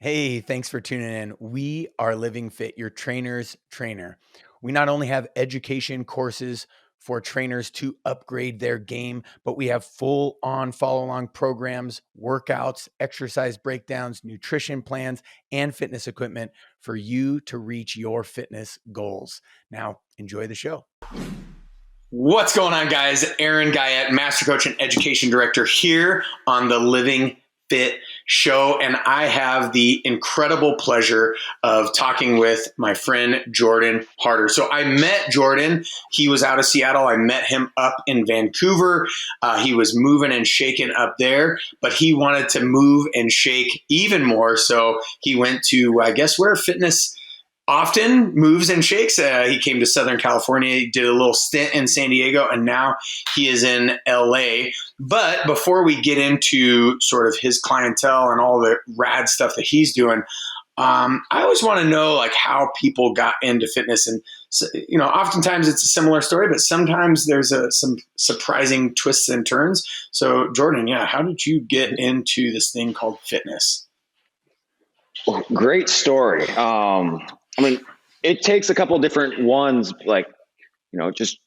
Hey, thanks for tuning in. We are LivingFit, your trainer's trainer. We not only have education courses for trainers to upgrade their game, but we have full on follow along programs, workouts, exercise breakdowns, nutrition plans, and fitness equipment for you to reach your fitness goals. Now, enjoy the show. What's going on, guys? Aaron Guyett, Master Coach and Education Director here on the LivingFit Show, and I have the incredible pleasure of talking with my friend Jordan Harder. So I met Jordan. He was out of Seattle. I met him up in Vancouver. He was moving and shaking up there, but he wanted to move and shake even more. So he went to, I guess, where fitness often moves and shakes. He came to Southern California, he did a little stint in San Diego, and now he is in LA. But before we get into sort of his clientele and all the rad stuff that he's doing, I always want to know like how people got into fitness. And, oftentimes it's a similar story, but sometimes there's some surprising twists and turns. So Jordan, how did you get into this thing called fitness? Well, great story. It takes a couple of different ones, just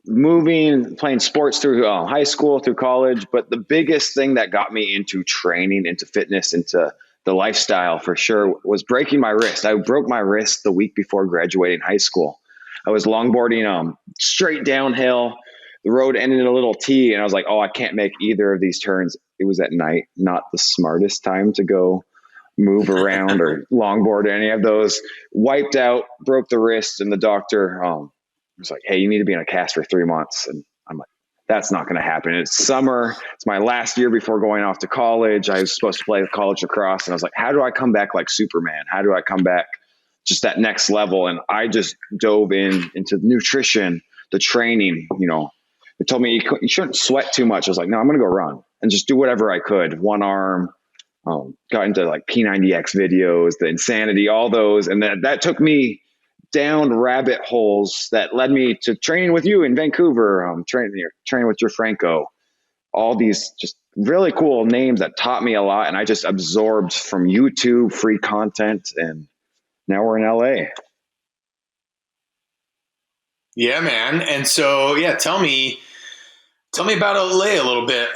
moving, playing sports through high school, through college. But the biggest thing that got me into training, into fitness, into the lifestyle for sure was breaking my wrist. I broke my wrist the week before graduating high school. I was longboarding straight downhill. The road ended in a little T, and I was like, I can't make either of these turns. It was at night, not the smartest time to go move around or longboard or any of those. Wiped out, broke the wrist, and the doctor was like, hey, you need to be in a cast for 3 months. And I'm like, that's not going to happen. It's summer. It's my last year before going off to college. I was supposed to play college lacrosse. And I was like, how do I come back like Superman? How do I come back just that next level? And I just dove into nutrition, the training. They told me you shouldn't sweat too much. I was like, no, I'm going to go run and just do whatever I could. One arm. Got into like P90X videos, the insanity, all those. And that took me down rabbit holes that led me to training with you in Vancouver, training with your Franco, all these just really cool names that taught me a lot. And I just absorbed from YouTube free content. And now we're in LA. Yeah, man. And so, tell me about LA a little bit.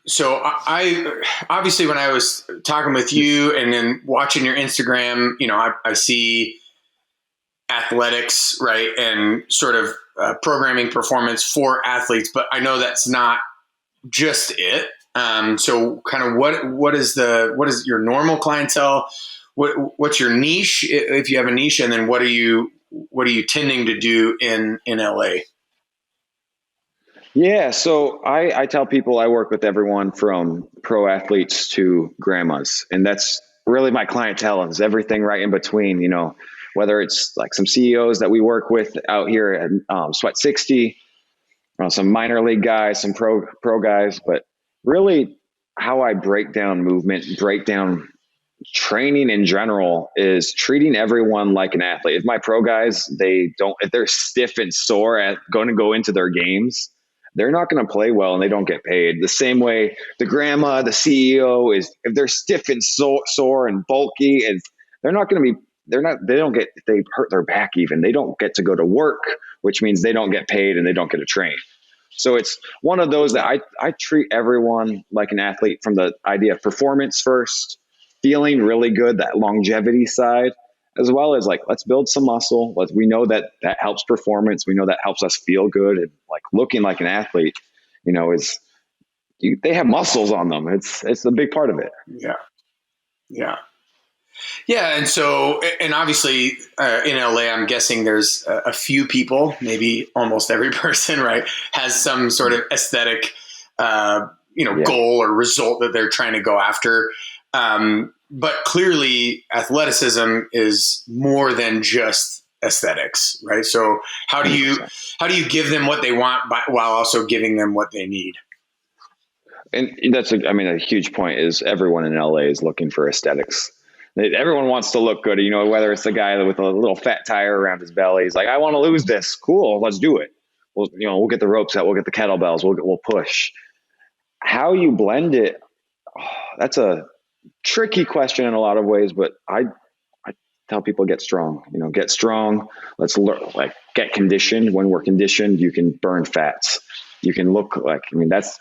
So I obviously, when I was talking with you and then watching your Instagram, I see athletics, right? And sort of programming performance for athletes, but I know that's not just it. So kind of what is your normal clientele? What's your niche, if you have a niche, and then what are you tending to do in LA? Yeah, so I tell people I work with everyone from pro athletes to grandmas, and that's really my clientele, is everything right in between, whether it's like some CEOs that we work with out here at Sweat 60, some minor league guys, some pro guys, but really how I break down movement, break down training in general is treating everyone like an athlete. If my pro guys, if they're stiff and sore at going to go into their games, they're not going to play well and they don't get paid. The same way the grandma, the CEO is, if they're stiff and sore and bulky, and they hurt their back even, they don't get to go to work, which means they don't get paid and they don't get to train. So it's one of those that I treat everyone like an athlete, from the idea of performance first, feeling really good, that longevity side, as well as like, let's build some muscle. We know that helps performance. We know that helps us feel good, and like looking like an athlete, they have muscles on them. It's a big part of it. Yeah. And so, and obviously in LA, I'm guessing there's a few people, maybe almost every person, right, has some sort of aesthetic, goal or result that they're trying to go after. But clearly athleticism is more than just aesthetics, right? So how do you give them what they want while also giving them what they need? And that's a huge point is everyone in LA is looking for aesthetics. Everyone wants to look good, whether it's the guy with a little fat tire around his belly. He's like, I want to lose this. Cool. Let's do it. We'll get the ropes out. We'll get the kettlebells. We'll push. How you blend it, that's a tricky question in a lot of ways, but I tell people get strong, get strong. Let's learn, like get conditioned. When we're conditioned, you can burn fats. You can look like, that's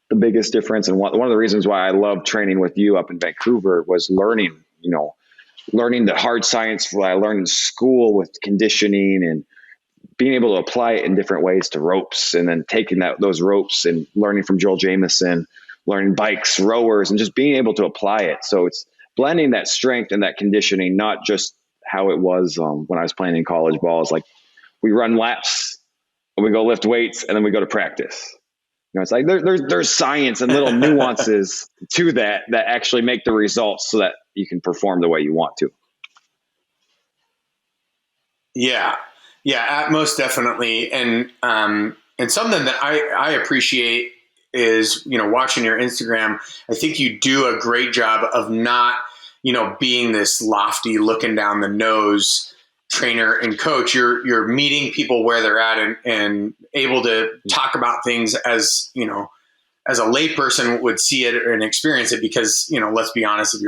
the biggest difference. And one of the reasons why I love training with you up in Vancouver was learning the hard science that I learned in school with conditioning and being able to apply it in different ways to ropes, and then taking those ropes and learning from Joel Jameson, learning bikes, rowers, and just being able to apply it. So it's blending that strength and that conditioning, not just how it was when I was playing in college ball. It's like we run laps and we go lift weights and then we go to practice. It's like there's science and little nuances to that actually make the results so that you can perform the way you want to. Yeah. Yeah, most definitely. And something that I appreciate is, watching your Instagram. I think you do a great job of not, being this lofty, looking down the nose trainer and coach. You're meeting people where they're at and able to talk about things as, as a layperson would see it and experience it, because, let's be honest, if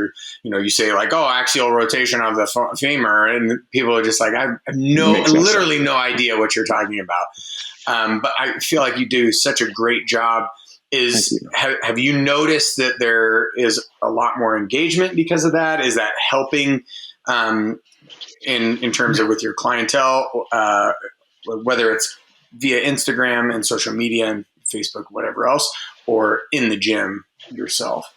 you say like, oh, axial rotation of the femur, and people are just like, I have literally no idea what you're talking about. But I feel like you do such a great job. Have you noticed that there is a lot more engagement because of that? Is that helping in terms of with your clientele, whether it's via Instagram and social media and Facebook, whatever else, or in the gym yourself?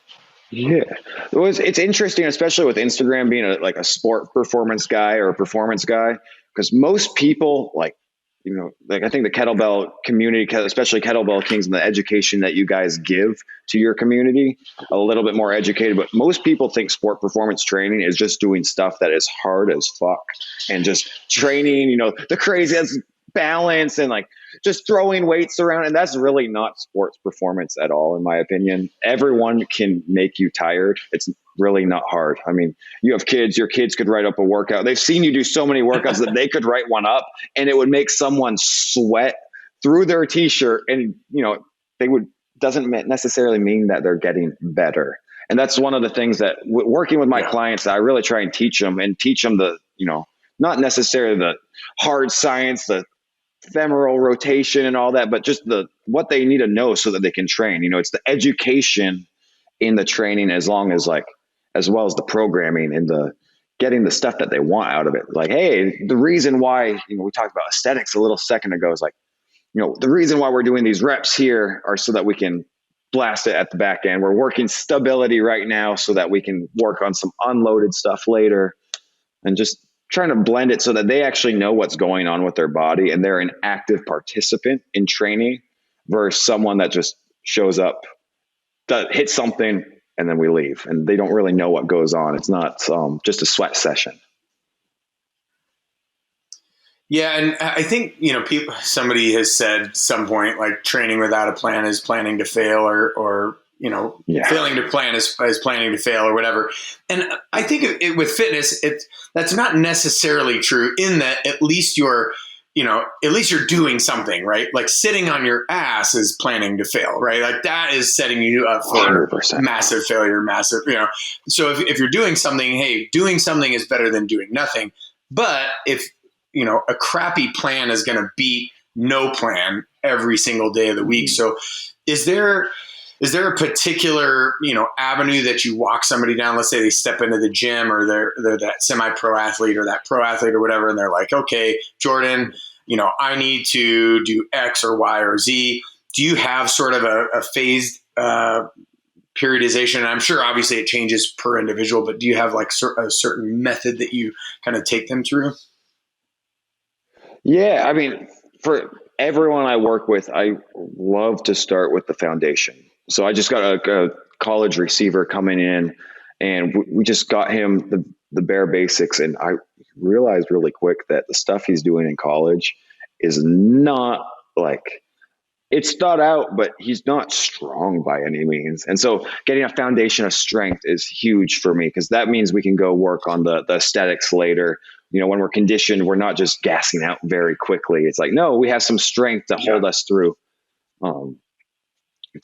Yeah, it's interesting, especially with Instagram being a sport performance guy or a performance guy, because most people like I think the kettlebell community, especially Kettlebell Kings, and the education that you guys give to your community, a little bit more educated. But most people think sport performance training is just doing stuff that is hard as fuck and just training, the craziest balance and like just throwing weights around. And that's really not sports performance at all, in my opinion. Everyone can make you tired. It's really not hard. I mean, you have kids, your kids could write up a workout. They've seen you do so many workouts that they could write one up and it would make someone sweat through their t-shirt. And, doesn't necessarily mean that they're getting better. And that's one of the things that working with my clients, that I really try and teach them the, not necessarily the hard science, the femoral rotation and all that, but just what they need to know so that they can train. It's the education in the training, as well as the programming and the getting the stuff that they want out of it. Like, hey, the reason why, we talked about aesthetics a little second ago, is like, the reason why we're doing these reps here are so that we can blast it at the back end. We're working stability right now so that we can work on some unloaded stuff later, and just trying to blend it so that they actually know what's going on with their body and they're an active participant in training versus someone that just shows up, hits something, and then we leave and they don't really know what goes on. It's not just a sweat session. Yeah. And I think, somebody has said at some point, like, training without a plan is planning to fail, or failing to plan is planning to fail, or whatever. And I think with fitness, that's not necessarily true, in that at least you're doing something, right? Like sitting on your ass is planning to fail, right? Like that is setting you up for 100%. Massive failure, So if you're doing something, hey, doing something is better than doing nothing. But if, a crappy plan is going to beat no plan every single day of the week. So is there a particular, avenue that you walk somebody down? Let's say they step into the gym, or they're that semi-pro athlete or that pro athlete or whatever, and they're like, okay, Jordan, I need to do X or Y or Z. Do you have sort of a phased periodization? And I'm sure obviously it changes per individual, but do you have like a certain method that you kind of take them through? Yeah, I mean, for everyone I work with, I love to start with the foundation. So I just got a college receiver coming in, and we just got him the bare basics. And I realized really quick that the stuff he's doing in college is not like, it's thought out, but he's not strong by any means. And so getting a foundation of strength is huge for me, because that means we can go work on the aesthetics later. When we're conditioned, we're not just gassing out very quickly. It's like, no, we have some strength to hold us through.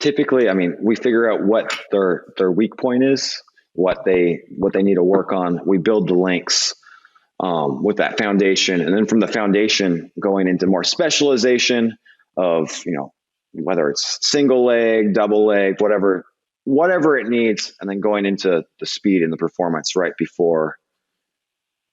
Typically, I mean, we figure out what their weak point is. what they need to work on. We build the links with that foundation. And then from the foundation going into more specialization of, whether it's single leg, double leg, whatever it needs. And then going into the speed and the performance right before,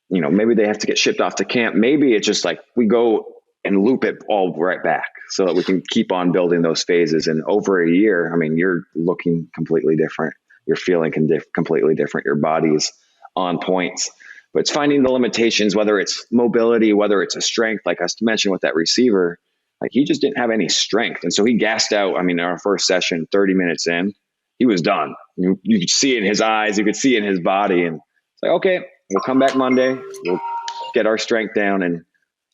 maybe they have to get shipped off to camp. Maybe it's just like we go and loop it all right back so that we can keep on building those phases. And over a year, I mean, you're looking completely different. You're feeling completely different. Your body's on points. But it's finding the limitations, whether it's mobility, whether it's a strength, like I mentioned with that receiver, like he just didn't have any strength. And so he gassed out. I mean, in our first session, 30 minutes in, he was done. You could see it in his eyes. You could see it in his body. And it's like, okay, we'll come back Monday. We'll get our strength down. And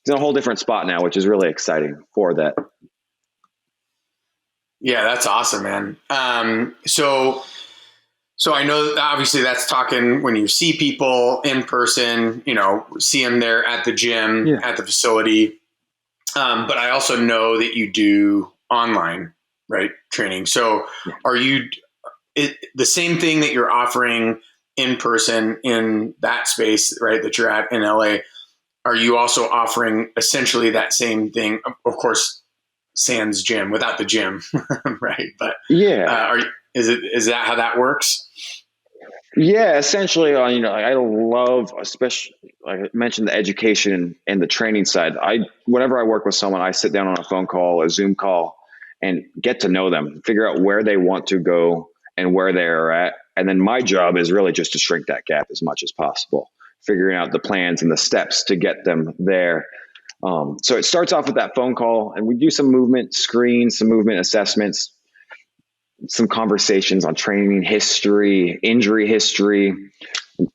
he's in a whole different spot now, which is really exciting for that. Yeah, that's awesome, man. So I know obviously that's talking when you see people in person, see them there at the gym, at the facility. But I also know that you do online, right, training. So are you the same thing that you're offering in person in that space, right, that you're at in LA? Are you also offering essentially that same thing? Of course, sans gym, without the gym, right? But is that how that works? Yeah, essentially, I love, especially like I mentioned, the education and the training side. Whenever I work with someone, I sit down on a phone call, a Zoom call, and get to know them, figure out where they want to go and where they're at. And then my job is really just to shrink that gap as much as possible, figuring out the plans and the steps to get them there. So it starts off with that phone call, and we do some movement screens, some movement assessments, some conversations on training history, injury history,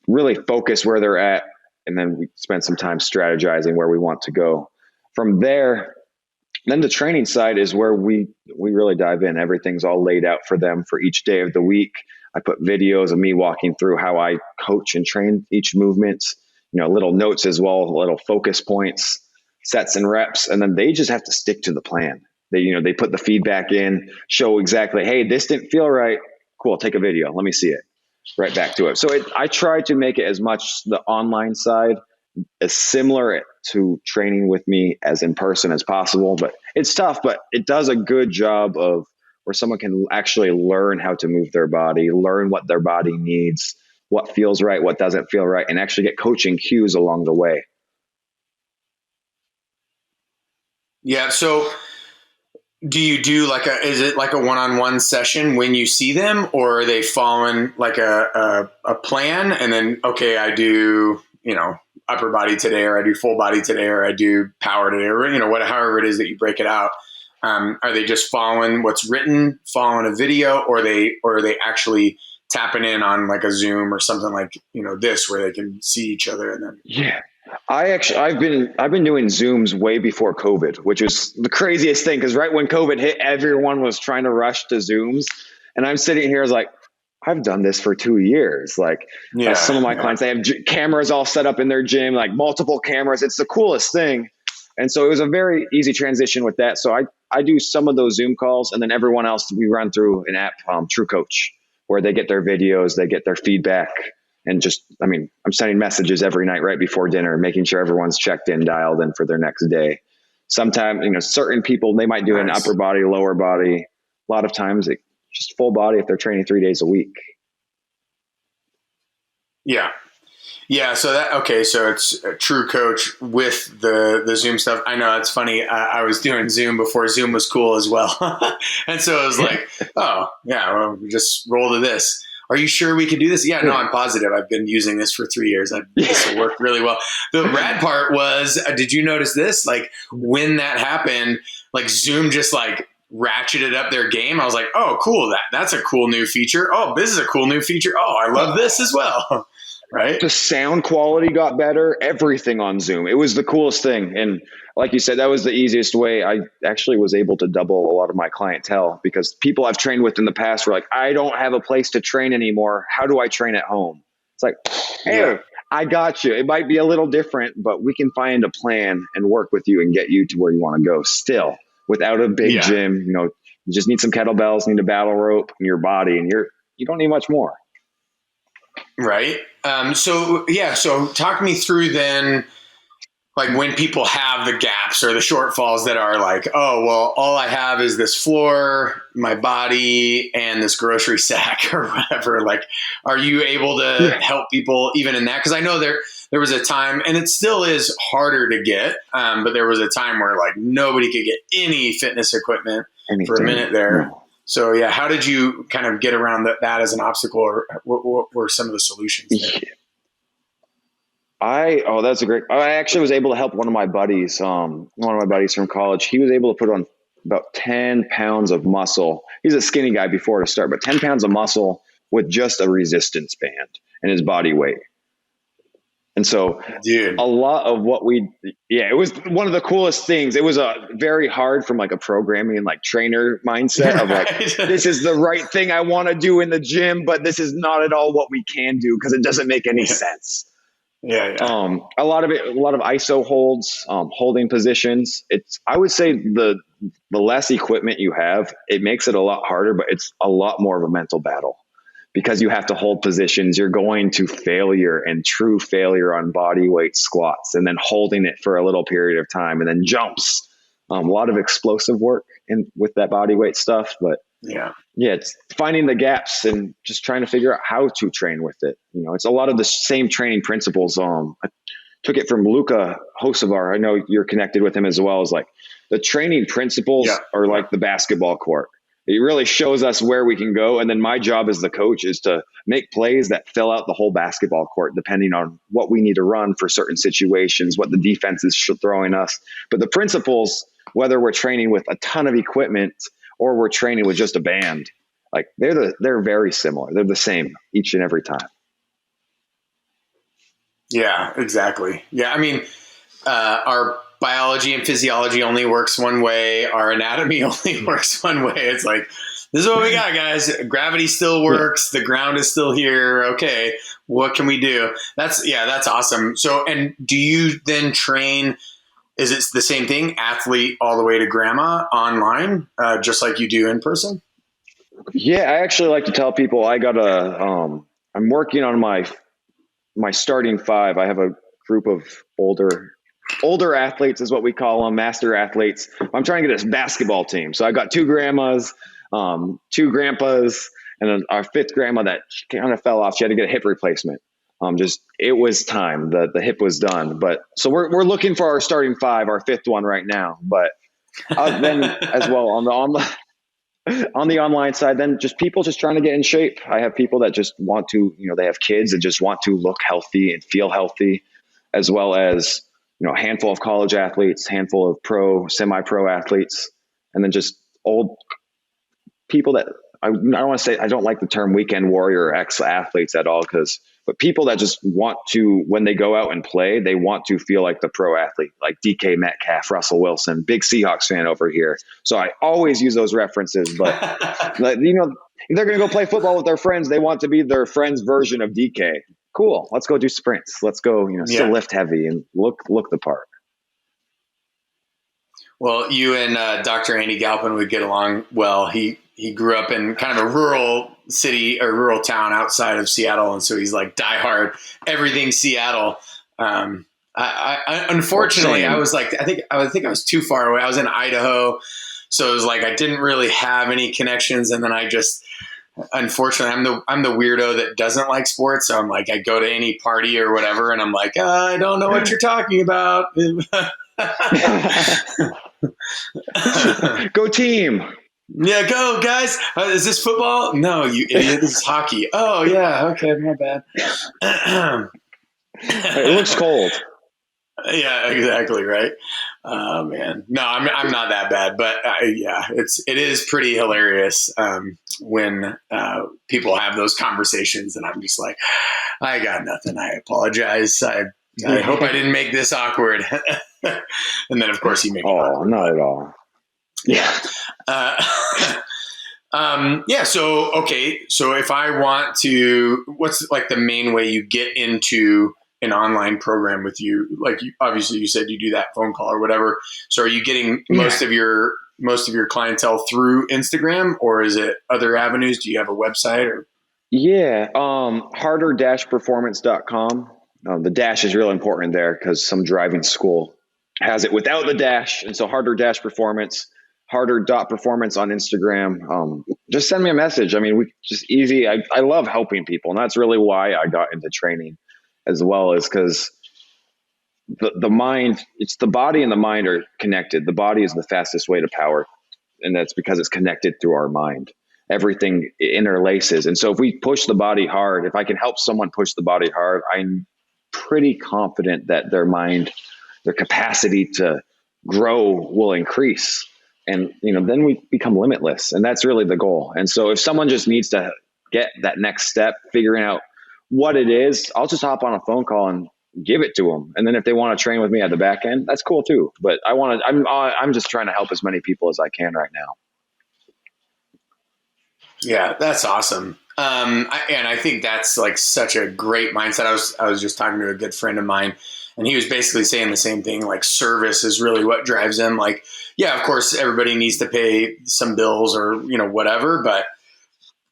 really focus where they're at. And then we spend some time strategizing where we want to go. From there, then the training side is where we really dive in. Everything's all laid out for them for each day of the week. I put videos of me walking through how I coach and train each movement, little notes as well, little focus points, sets and reps. And then they just have to stick to the plan. They put the feedback in, show exactly, hey, this didn't feel right. Cool, take a video. Let me see it. Right back to it. So I try to make it as much the online side as similar to training with me as in person as possible. But it's tough, but it does a good job of where someone can actually learn how to move their body, learn what their body needs, what feels right, what doesn't feel right, and actually get coaching cues along the way. Yeah. So do you do is it like a one-on-one session when you see them, or are they following like a plan and then, okay, I do, upper body today, or I do full body today, or I do power today, or, however it is that you break it out. Are they just following what's written, following a video, or are they actually tapping in on like a Zoom or something like, this, where they can see each other? And then, I've been doing Zooms way before COVID, which was the craziest thing. Cause right when COVID hit, everyone was trying to rush to Zooms. And I'm sitting here as like, I've done this for 2 years. Like some of my clients, they have cameras all set up in their gym, like multiple cameras. It's the coolest thing. And so it was a very easy transition with that. So I do some of those Zoom calls, and then everyone else we run through an app, True Coach, where they get their videos, they get their feedback. And I'm sending messages every night right before dinner, making sure everyone's checked in, dialed in for their next day. Sometimes, certain people, they might do an upper body, lower body. A lot of times it's just full body if they're training 3 days a week. Yeah. Yeah. So it's a True Coach with the Zoom stuff. I know it's funny. I was doing Zoom before Zoom was cool as well. And so I was like, oh yeah, well, we just roll to this. Are you sure we can do this? Yeah, no, I'm positive. I've been using this for 3 years. This will work really well. The rad part was, did you notice this? Like when that happened, like Zoom just like ratcheted up their game. I was like, oh, cool. That's a cool new feature. Oh, this is a cool new feature. Oh, I love this as well. Right? The sound quality got better, everything on Zoom. It was the coolest thing. And like you said, that was the easiest way. I actually was able to double a lot of my clientele because people I've trained with in the past were like, I don't have a place to train anymore. How do I train at home? It's like, hey, I got you. It might be a little different, but we can find a plan and work with you and get you to where you want to go still without a big gym. You just need some kettlebells, need a battle rope in your body, and you don't need much more. Right. So talk me through then, like when people have the gaps or the shortfalls that are like, oh, well, all I have is this floor, my body, and this grocery sack or whatever. Like, are you able to help people even in that? Because I know there was a time, and it still is harder to get, but there was a time where like nobody could get any fitness equipment for a minute there. No. So yeah, how did you kind of get around that as an obstacle, or what were some of the solutions there? That's a great. I actually was able to help one of my buddies from college. He was able to put on about 10 pounds of muscle. He's a skinny guy before to start, but 10 pounds of muscle with just a resistance band and his body weight. And so Dude, a lot of what it was one of the coolest things. It was very hard from like a programming and like trainer mindset of like, this is the right thing I want to do in the gym, but this is not at all what we can do because it doesn't make any sense. Yeah. A lot of ISO holds, holding positions. I would say the less equipment you have, it makes it a lot harder, but it's a lot more of a mental battle because you have to hold positions. You're going to failure and true failure on body weight squats and then holding it for a little period of time and then jumps. A lot of explosive work with that body weight stuff, but yeah, it's finding the gaps and just trying to figure out how to train with it. It's a lot of the same training principles. I took it from Luca Hosevar. I know you're connected with him as well. As like the training principles are like the basketball court. It really shows us where we can go. And then my job as the coach is to make plays that fill out the whole basketball court, depending on what we need to run for certain situations, what the defense is throwing us. But the principles, whether we're training with a ton of equipment or we're training with just a band, like they're very similar. They're the same each and every time. Yeah, exactly. Yeah. I mean, our biology and physiology only works one way. Our anatomy only works one way. It's like, this is what we got, guys. Gravity still works. The ground is still here. Okay. What can we do? That's awesome. So, and do you then train, is it the same thing, athlete all the way to grandma online, just like you do in person? Yeah. I actually like to tell people I'm working on my starting five. I have a group of older athletes is what we call them, master athletes. I'm trying to get this basketball team. So I got two grandmas, two grandpas, and then our fifth grandma that kind of fell off. She had to get a hip replacement. It was time. The hip was done. But so we're looking for our starting five, our fifth one right now. But then as well on the online side, then just people just trying to get in shape. I have people that just want to, they have kids and just want to look healthy and feel healthy, as well as, a handful of college athletes, handful of pro, semi-pro athletes, and then just old people that I don't want to say, I don't like the term weekend warrior or ex-athletes at all, but people that just want to, when they go out and play, they want to feel like the pro athlete, like DK Metcalf, Russell Wilson, big Seahawks fan over here. So I always use those references, but if they're going to go play football with their friends, they want to be their friend's version of DK. Cool. Let's go do sprints. Let's go, still lift heavy and look the part. Well, you and Dr. Andy Galpin would get along well. He grew up in kind of a rural city or rural town outside of Seattle, and so he's like diehard everything Seattle. I unfortunately I was like I think I was too far away. I was in Idaho, so it was like I didn't really have any connections, and then unfortunately I'm the weirdo that doesn't like sports. So I'm like I go to any party or whatever, and I'm like I don't know what you're talking about. Go team. Yeah, go guys. Is this football? No, you idiot. This is hockey. Oh yeah. Okay. My bad. It looks cold. Yeah, exactly. Right. Oh man. No, I'm not that bad, but it is pretty hilarious when people have those conversations, and I'm just like, I got nothing. I apologize. I hope I didn't make this awkward. And then of course you make it awkward. Not at all. Yeah. So if I want to, what's like the main way you get into an online program with you? Like obviously you said you do that phone call or whatever. So are you getting most of your clientele through Instagram, or is it other avenues? Do you have a website or? Yeah. Harder-performance.com. The dash is real important there because some driving school has it without the dash. And so harder-performance, harder.performance on Instagram. Just send me a message. I mean, we just easy. I love helping people. And that's really why I got into training as well, is because the mind, it's the body and the mind are connected. The body is the fastest way to power. And that's because it's connected through our mind. Everything interlaces. And so if we push the body hard, if I can help someone push the body hard, I'm pretty confident that their mind, their capacity to grow will increase. And, then we become limitless. And that's really the goal. And so if someone just needs to get that next step, figuring out what it is, I'll just hop on a phone call and give it to them. And then if they want to train with me at the back end, that's cool too. But I'm just trying to help as many people as I can right now. Yeah, that's awesome. And I think that's like such a great mindset. I was just talking to a good friend of mine, and he was basically saying the same thing. Like, service is really what drives him. Like, yeah, of course, everybody needs to pay some bills or whatever, but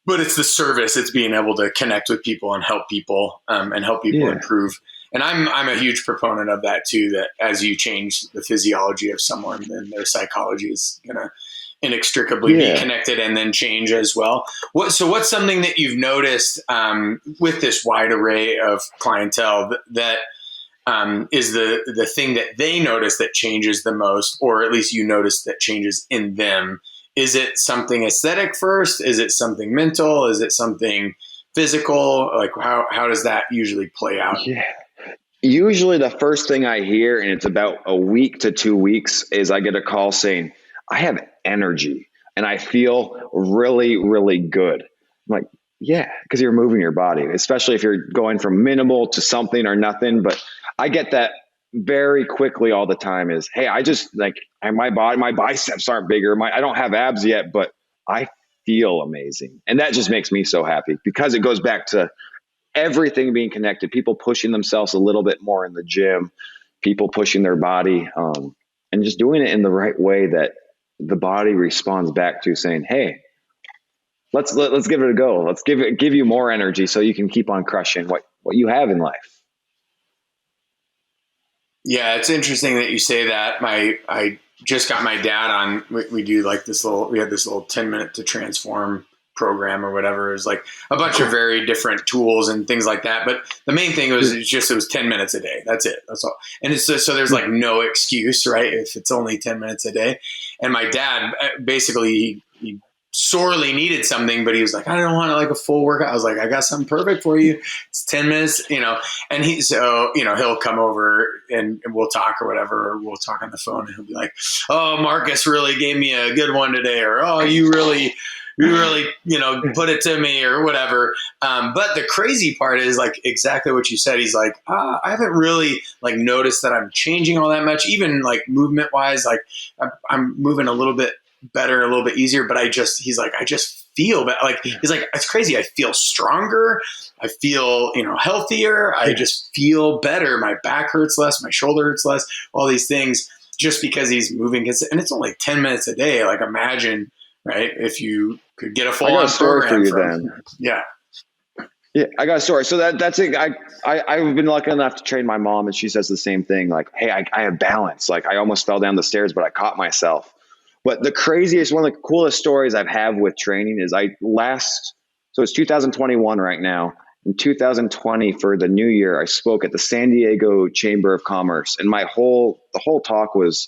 it's the service. It's being able to connect with people and help people improve. And I'm a huge proponent of that too. That as you change the physiology of someone, then their psychology is gonna inextricably be connected and then change as well. What's something that you've noticed with this wide array of clientele that is the thing that they notice that changes the most, or at least you notice that changes in them? Is it something aesthetic first? Is it something mental? Is it something physical? Like, how does that usually play out? Yeah. Usually the first thing I hear, and it's about a week to 2 weeks, is I get a call saying, I have energy and I feel really, really good. I'm like, yeah, because you're moving your body, especially if you're going from minimal to something or nothing. But I get that very quickly all the time is, hey, I just my biceps aren't bigger. I don't have abs yet, but I feel amazing. And that just makes me so happy because it goes back to everything being connected, people pushing themselves a little bit more in the gym, people pushing their body, and just doing it in the right way that the body responds back to, saying, hey, let's give it a go. Let's give you more energy so you can keep on crushing what you have in life. Yeah, it's interesting that you say that. I just got my dad on. We do like we had this little 10-minute to transform program or whatever. It was like a bunch of very different tools and things like that. But the main thing was it was 10 minutes a day. That's it. That's all. And it's just, so there's like no excuse, right? If it's only 10 minutes a day. And my dad basically, he sorely needed something, but he was like, I don't want like a full workout. I was like, I got something perfect for you. It's 10 minutes, and he'll come over and we'll talk or whatever, or we'll talk on the phone and he'll be like, oh, Marcus really gave me a good one today. Or, oh, you really, put it to me or whatever. But the crazy part is like exactly what you said. He's like, I haven't really like noticed that I'm changing all that much, even like movement wise, like I'm moving a little bit better, a little bit easier, but I just feel better. Like, he's like, it's crazy. I feel stronger. I feel, healthier. I just feel better. My back hurts less. My shoulder hurts less. All these things just because he's moving. And it's only 10 minutes a day. Like, imagine, right, if you could get a full-on program then. Yeah. Yeah, I got a story. So that's it. I've been lucky enough to train my mom, and she says the same thing. Like, hey, I have balance. Like, I almost fell down the stairs, but I caught myself. But the craziest, one of the coolest stories I've had with training is so it's 2021 right now. In 2020, for the new year, I spoke at the San Diego Chamber of Commerce, and the whole talk was,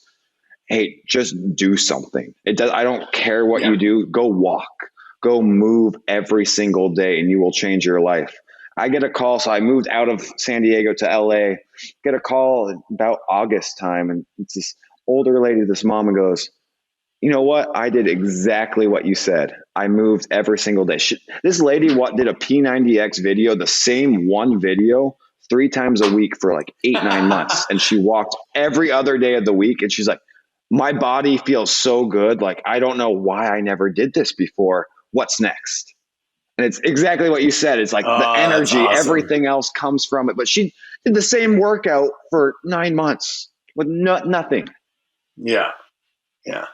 hey, just do something. I don't care what you do. Go walk, go move every single day, and you will change your life. I get a call. So I moved out of San Diego to LA, get a call about August time. And it's this older lady, this mom, and goes, you know what? I did exactly what you said. I moved every single day. This lady did a P90X video, the same one video, 3 times a week for like 8-9 months. And she walked every other day of the week. And she's like, my body feels so good. Like, I don't know why I never did this before. What's next? And it's exactly what you said. It's like the energy, awesome. Everything else comes from it. But she did the same workout for 9 months with nothing. Yeah. Yeah.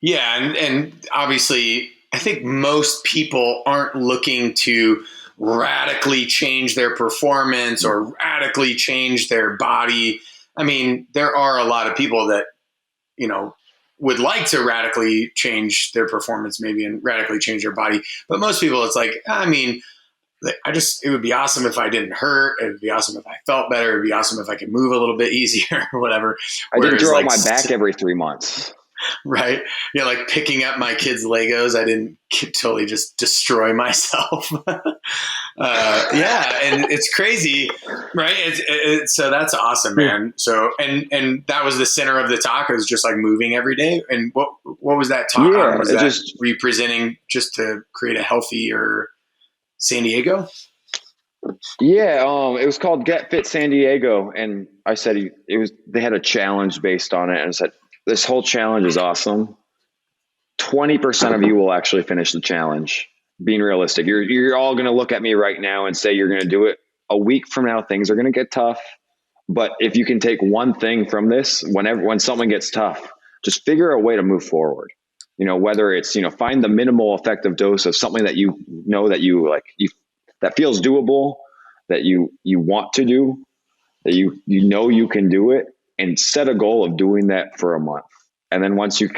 Yeah. And obviously I think most people aren't looking to radically change their performance or radically change their body. I mean, there are a lot of people that, would like to radically change their performance maybe and radically change their body. But most people, it's like, I mean, it would be awesome if I didn't hurt. It would be awesome if I felt better. It would be awesome if I could move a little bit easier or whatever. I didn't throw out my back every 3 months. Right. Yeah. Like picking up my kids' Legos. I didn't totally just destroy myself. Yeah. And it's crazy. Right. So that's awesome, man. So, and that was the center of the talk. It was just like moving every day. And what was that talk on? Was that representing just to create a healthier San Diego? Yeah, it was called Get Fit San Diego, and I said they had a challenge based on it, and I said, this whole challenge is awesome. 20% of you will actually finish the challenge. Being realistic, you're all going to look at me right now and say you're going to do it. A week from now, things are going to get tough. But if you can take one thing from this, when something gets tough, just figure a way to move forward. Whether it's find the minimal effective dose of something that that feels doable, that you want to do, that you can do it, and set a goal of doing that for a month. And then once you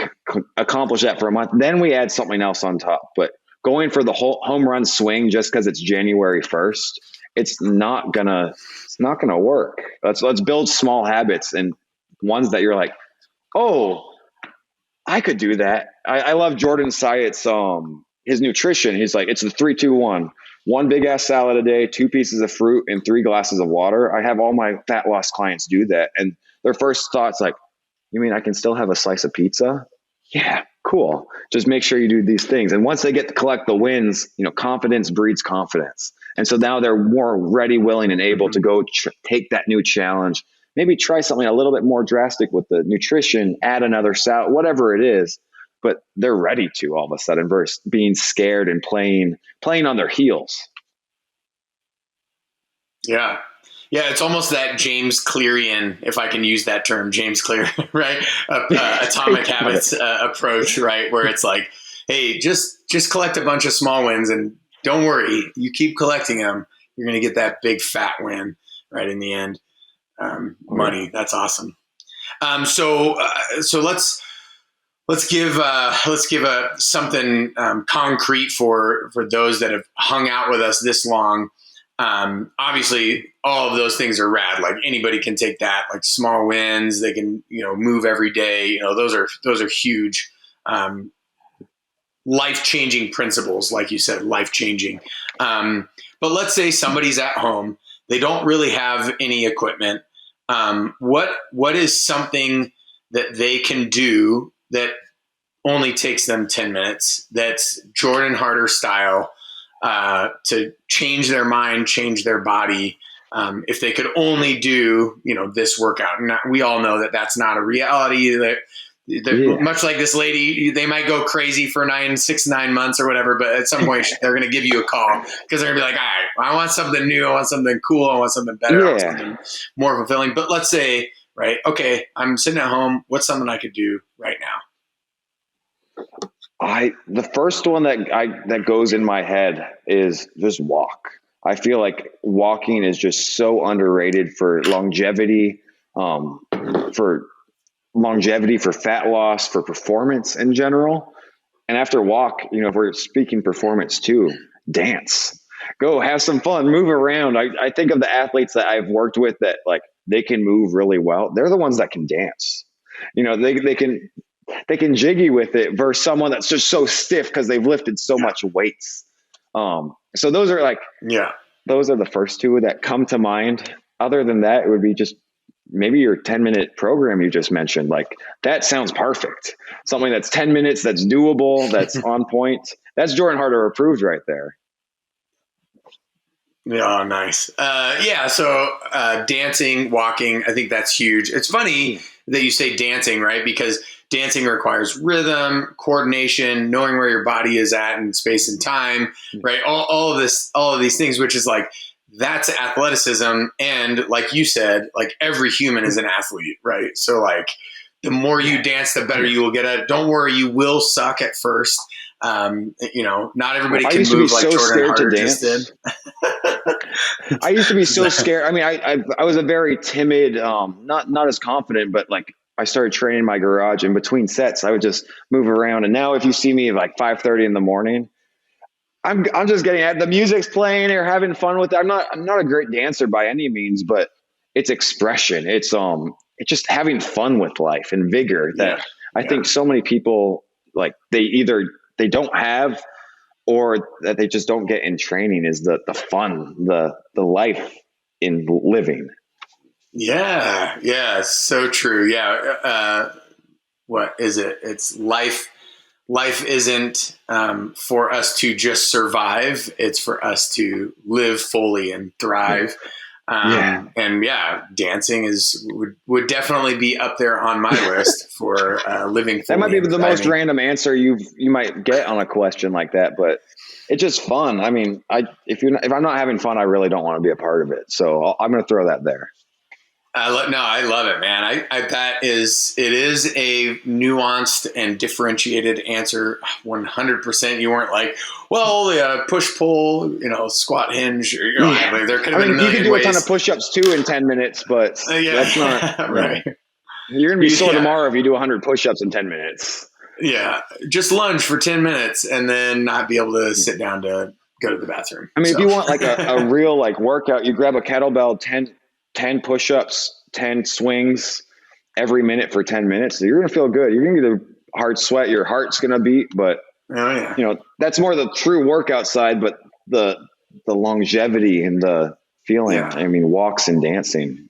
accomplish that for a month, then we add something else on top. But going for the whole home run swing just because it's January 1st, it's not gonna work. Let's build small habits and ones that you're like, oh, I could do that. I love Jordan Syatt's his nutrition. He's like, it's the 3-2-1. 1 big ass salad a day, 2 pieces of fruit, and 3 glasses of water. I have all my fat loss clients do that. And their first thought's like, you mean I can still have a slice of pizza? Yeah, cool. Just make sure you do these things. And once they get to collect the wins, confidence breeds confidence. And so now they're more ready, willing, and able to go take that new challenge. Maybe try something a little bit more drastic with the nutrition, add another salad, whatever it is. But they're ready to all of a sudden versus being scared and playing on their heels. Yeah. Yeah. It's almost that James Clearian, if I can use that term, James Clear, right? Atomic Habits approach, right? Where it's like, hey, just collect a bunch of small wins and don't worry. You keep collecting them. You're going to get that big fat win right in the end. Money. That's awesome. So let's give something concrete for those that have hung out with us this long. Obviously, all of those things are rad. Like anybody can take that. Like small wins, they can move every day. Those are huge, life-changing principles. Like you said, life-changing. But let's say somebody's at home. They don't really have any equipment. What is something that they can do that only takes them 10 minutes, that's Jordan Harder style, to change their mind, change their body? If they could only do, this workout, and we all know that that's not a reality. Much like this lady, they might go crazy for 6 to 9 months or whatever, but at some point they're going to give you a call because they're going to be like, all right, I want something new. I want something cool. I want something better. I want something more fulfilling. But let's say, right, okay, I'm sitting at home. What's something I could do right now? The first one that goes in my head is just walk. I feel like walking is just so underrated for longevity, for fat loss, for performance in general. And after walk, if we're speaking performance too, dance, go have some fun, move around. I think of the athletes that I've worked with that like they can move really well. They're the ones that can dance. They can jiggy with it versus someone that's just so stiff because they've lifted so much weights. So those are those are the first two that come to mind. Other than that, it would be just maybe your 10-minute program you just mentioned. Like that sounds perfect. Something that's 10 minutes, that's doable, that's on point. That's Jordan Harder approved right there. Yeah, nice. So dancing, walking, I think that's huge. It's funny that you say dancing, right? Because dancing requires rhythm, coordination, knowing where your body is at in space and time, right? All of these things, which is like, that's athleticism. And like you said, like every human is an athlete, right? So like the more you dance, the better you will get at it. Don't worry, you will suck at first. Not everybody I can used to be move like so Jordan scared to Harder just did. dance. I used to be so scared. I mean, I was a very timid, not as confident, but like I started training in my garage, and between sets, I would just move around. And now if you see me at like 5:30 in the morning, I'm just getting at the music's playing or having fun with it. I'm not a great dancer by any means, but it's expression. It's just having fun with life and vigor that I think so many people like they don't have, or that they just don't get in training, is the fun, the life in living. Yeah, so true. Yeah. What is it? It's life. Life isn't for us to just survive. It's for us to live fully and thrive. And dancing would definitely be up there on my list for living fully. That might be the thriving. most random answer you might get on a question like that, but it's just fun. I mean, if I'm not having fun, I really don't want to be a part of it. So I'm going to throw that there. I love it, man. It is a nuanced and differentiated answer. 100%. You weren't like, well, push, pull, squat, hinge. There could have been a million you can do ways. a ton of push-ups too in 10 minutes, but that's not right. You're going to be sore tomorrow if you do 100 push-ups in 10 minutes. Yeah. Just lunge for 10 minutes and then not be able to sit down to go to the bathroom. I mean, if you want like a real like workout, you grab a kettlebell, 10 push-ups, 10 swings every minute for 10 minutes. So you're going to feel good. You're going to get a hard sweat. Your heart's going to beat, but that's more the true workout side, but the longevity and the feeling, I mean, walks and dancing.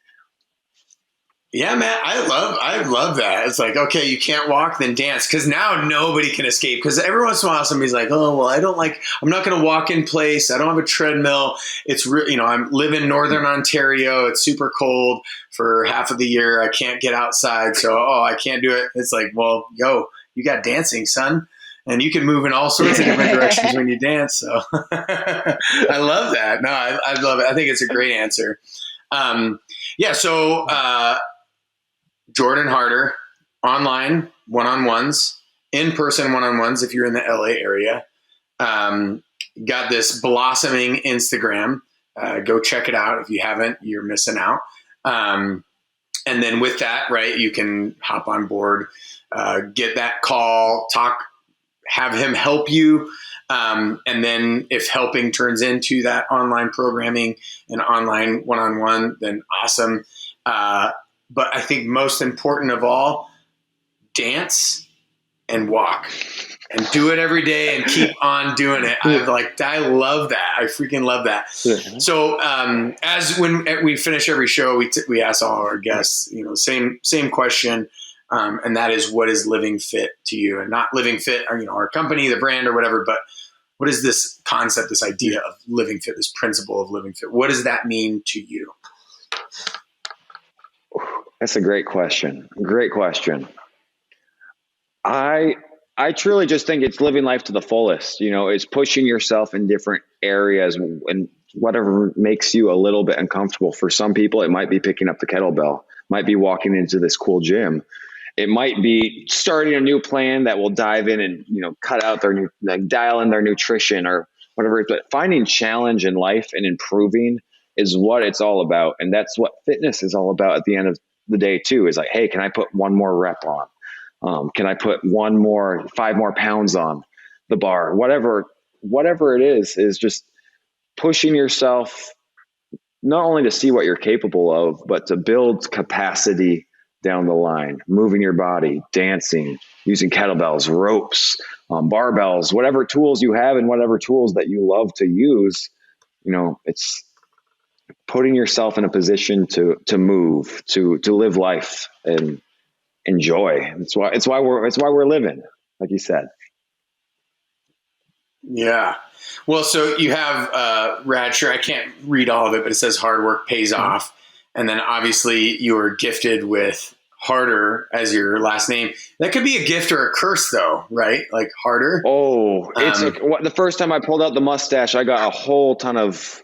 Yeah, man, I love that. It's like, okay, you can't walk, then dance. Cause now nobody can escape. Cause every once in a while, somebody's like, oh, well, I'm not going to walk in place. I don't have a treadmill. It's I'm living in Northern Ontario. It's super cold for half of the year. I can't get outside. So, I can't do it. It's like, well, you got dancing, son. And you can move in all sorts of different directions when you dance. So I love that. No, I love it. I think it's a great answer. Jordan Harder, online one-on-ones, in-person one-on-ones if you're in the LA area. Got this blossoming Instagram. Go check it out. If you haven't, you're missing out. And then with that, right, you can hop on board, get that call, talk, have him help you. And then if helping turns into that online programming and online one-on-one, then awesome. But I think most important of all, dance and walk and do it every day and keep on doing it. I love that. I freaking love that. So as when we finish every show, we ask all our guests, same question. And that is, what is Living Fit to you? And not Living Fit, or, our company, the brand or whatever, but what is this concept, this idea of Living Fit, this principle of Living Fit? What does that mean to you? That's a great question. Great question. I truly just think it's living life to the fullest. It's pushing yourself in different areas and whatever makes you a little bit uncomfortable. For some people, it might be picking up the kettlebell, might be walking into this cool gym. It might be starting a new plan that will dive in and, cut out their dial in their nutrition or whatever. But finding challenge in life and improving is what it's all about. And that's what fitness is all about at the end of the day too, is like, hey, can I put one more rep on? Can I put 5 more pounds on the bar? Whatever it is just pushing yourself, not only to see what you're capable of, but to build capacity down the line, moving your body, dancing, using kettlebells, ropes, barbells, whatever tools you have and whatever tools that you love to use. It's putting yourself in a position to move, to live life and enjoy. It's why we're living, like you said. Yeah. Well, so you have rad shirt. I can't read all of it, but it says hard work pays off. And then obviously you were gifted with Harder as your last name. That could be a gift or a curse though, right? Like Harder. Oh, the first time I pulled out the mustache, I got a whole ton of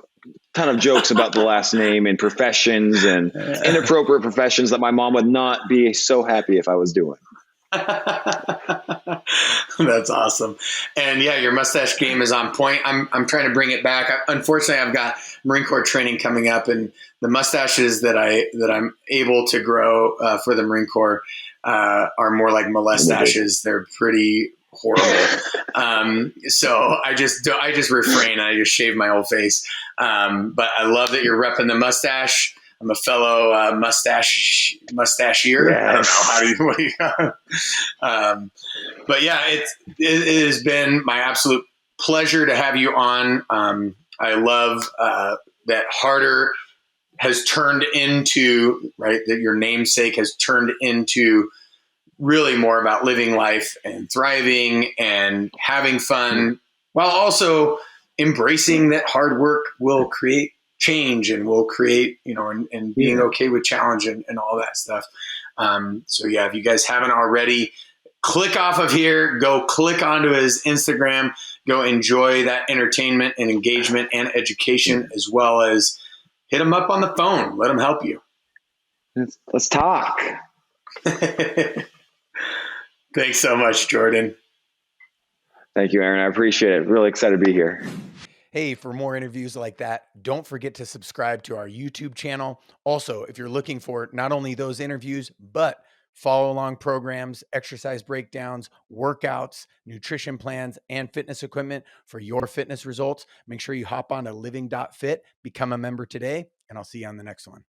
jokes about the last name and professions and inappropriate professions that my mom would not be so happy if I was doing. That's awesome. And yeah, your mustache game is on point. I'm trying to bring it back. Unfortunately, I've got Marine Corps training coming up, and the mustaches that I'm able to grow for the Marine Corps are more like molestaches. They're pretty horrible. So I just refrain. I just shave my whole face. But I love that you're repping the mustache. I'm a fellow mustachier. Yes. I don't know what do you but yeah, it has been my absolute pleasure to have you on. I love that Harder has turned into, right, that your namesake has turned into really more about living life and thriving and having fun while also embracing that hard work will create change and will create, and being okay with challenge and all that stuff. So yeah, if you guys haven't already, click off of here, go click onto his Instagram, go enjoy that entertainment and engagement and education, as well as hit him up on the phone. Let him help you. Let's talk. Thanks so much, Jordan. Thank you, Aaron. I appreciate it. Really excited to be here. Hey, for more interviews like that, don't forget to subscribe to our YouTube channel. Also, if you're looking for not only those interviews, but follow along programs, exercise breakdowns, workouts, nutrition plans, and fitness equipment for your fitness results, make sure you hop on to living.fit, become a member today, and I'll see you on the next one.